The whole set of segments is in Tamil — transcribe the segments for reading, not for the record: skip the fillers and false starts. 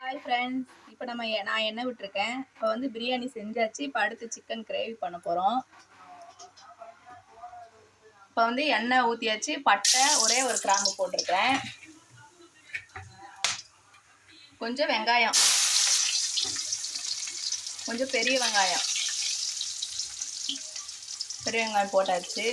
ஹாய் ஃப்ரெண்ட்ஸ், இப்போ நான் எண்ணெய் விட்டுருக்கேன். இப்போ வந்து பிரியாணி செஞ்சாச்சு. இப்போ அடுத்து சிக்கன் கிரேவி பண்ண போகிறோம். இப்போ வந்து எண்ணெய் ஊற்றியாச்சு. பட்டை ஒரே ஒரு கிராம்பு போட்டிருக்கேன். கொஞ்சம் வெங்காயம், கொஞ்சம் பெரிய வெங்காயம் போட்டாச்சு.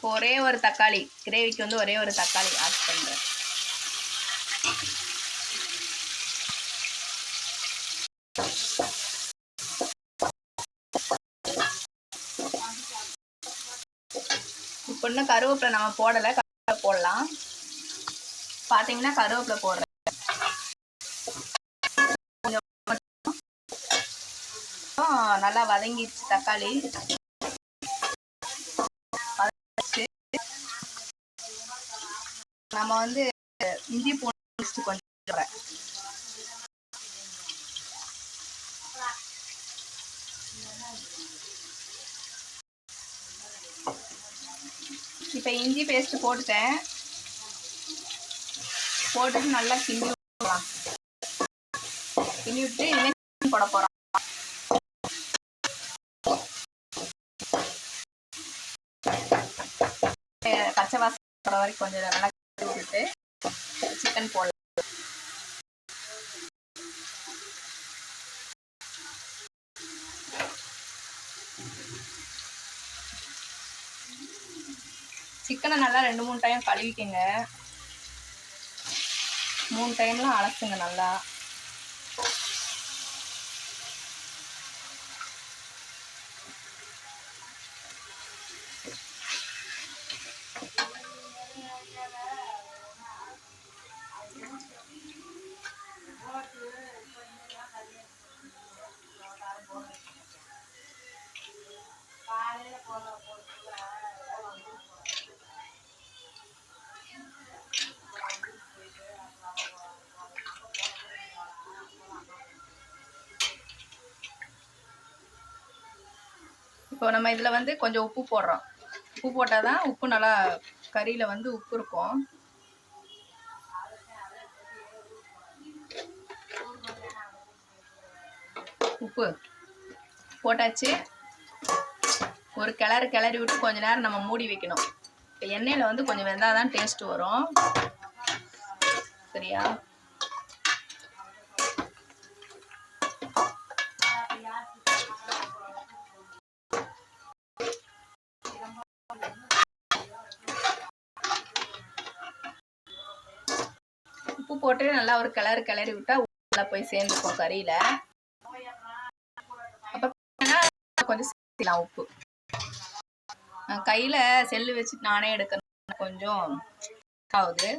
ஒரே ஒரு தக்காளி, கிரேவிக்கு வந்து ஒரே ஒரு தக்காளி ஆட் பண்ணுறேன். இப்போ இன்னும் கருவேப்பிலை நம்ம போடலை, கருவேப்பிலை போடலாம். பார்த்தீங்கன்னா கருவேப்பிலை போடுறேன். நல்லா வதங்கிடுச்சு தக்காளி. நம்ம வந்து இஞ்சி பூண்டு கொஞ்சம் இப்போ இஞ்சி பேஸ்ட் போட்டுட்டேன். போட்டுட்டு நல்லா கிண்டி விடலாம். கிண்டி விட்டு இனிமேல் போட போகிறோம். பச்சை வாசனை போகிற வரைக்கும் கொஞ்சம் நல்லா கிண்டி விட்டுட்டு சிக்கன் போடலாம். சிக்கனை நல்லா 2-3 டைம் கழுவிக்கங்க. 3 டைம்லாம் அலசுங்க நல்லா. இப்போ நம்ம இதில் வந்து கொஞ்சம் உப்பு போடுறோம். உப்பு போட்டால் தான் உப்பு நல்லா கறியில் வந்து உப்பு இருக்கும். உப்பு போட்டாச்சு. ஒரு கிளறி விட்டு கொஞ்ச நேரம் நம்ம மூடி வைக்கணும். இப்போ எண்ணெயில் வந்து கொஞ்சம் வெந்தால் தான் டேஸ்ட் வரும். சரியா? உப்பு போட்டு நல்லா ஒரு கிளறி விட்டா நல்லா போய் சேர்ந்துக்கும் கறியில. அப்போ கொஞ்சம் சேர்த்துக்கலாம் உப்பு. கையில் செல்லு வச்சு நானே எடுக்கணும், கொஞ்சம் ஆகுது.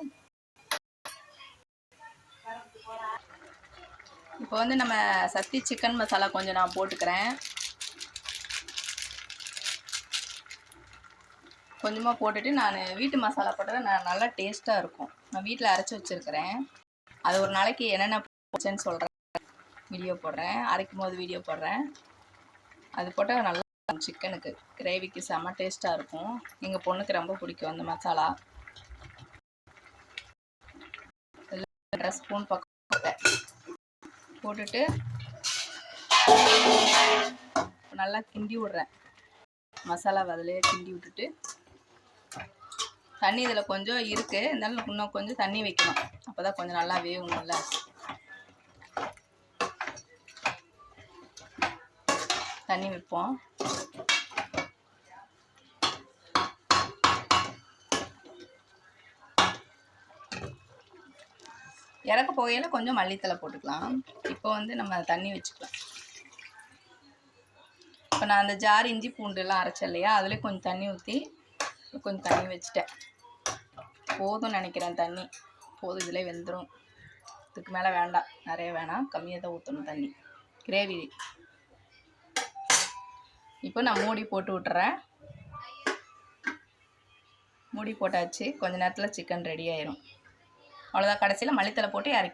இப்போ வந்து நம்ம சக்தி சிக்கன் மசாலா கொஞ்சம் நான் போட்டுக்கிறேன். கொஞ்சமாக போட்டுட்டு நான் வீட்டு மசாலா போட்டால் நல்லா டேஸ்ட்டாக இருக்கும். நான் வீட்டில் அரைச்சி வச்சுருக்கிறேன். அது ஒரு நாளைக்கு என்னென்ன போச்சுன்னு சொல்கிறேன், வீடியோ போடுறேன். அரைக்கும் போது வீடியோ போடுறேன். அது போட்டால் நல்லா சிக்கனுக்கு கிரேவிக்கு செம்ம டேஸ்ட்டாக இருக்கும். எங்கள் பொண்ணுக்கு ரொம்ப பிடிக்கும் அந்த மசாலா. 1 ஸ்பூன் பக்கம் போட்டுட்டு நல்லா கிண்டி விட்றேன். மசாலா அதிலே கிண்டி விட்டுட்டு தண்ணி இதில் கொஞ்சம் இருக்குது, இருந்தாலும் இன்னும் கொஞ்சம் தண்ணி வைக்கணும். அப்போ தான் கொஞ்சம் நல்லா வேகணும்ல. தண்ணி வைப்போம். இறக்க போகையில் கொஞ்சம் மல்லித்தலை போட்டுக்கலாம். இப்போ வந்து நம்ம தண்ணி வச்சுக்கலாம். இப்போ நான் அந்த ஜார் இஞ்சி பூண்டுலாம் அரைச்சேன் இல்லையா, அதில் கொஞ்சம் தண்ணி ஊற்றி கொஞ்சம் தண்ணி வச்சுட்டேன். போதும்னு நினைக்கிறேன். தண்ணி போதும், இதில் வெந்துடும். இதுக்கு மேலே வேண்டாம், நிறைய வேணாம், கம்மியாக தான் ஊற்றணும் தண்ணி கிரேவி. இப்போ நான் மூடி போட்டு விட்டுறேன். மூடி போட்டாச்சு. கொஞ்ச நேரத்தில் சிக்கன் ரெடி ஆயிரும். அவ்வளோதான். கடைசியில் மல்லித்தலை போட்டு இறக்கி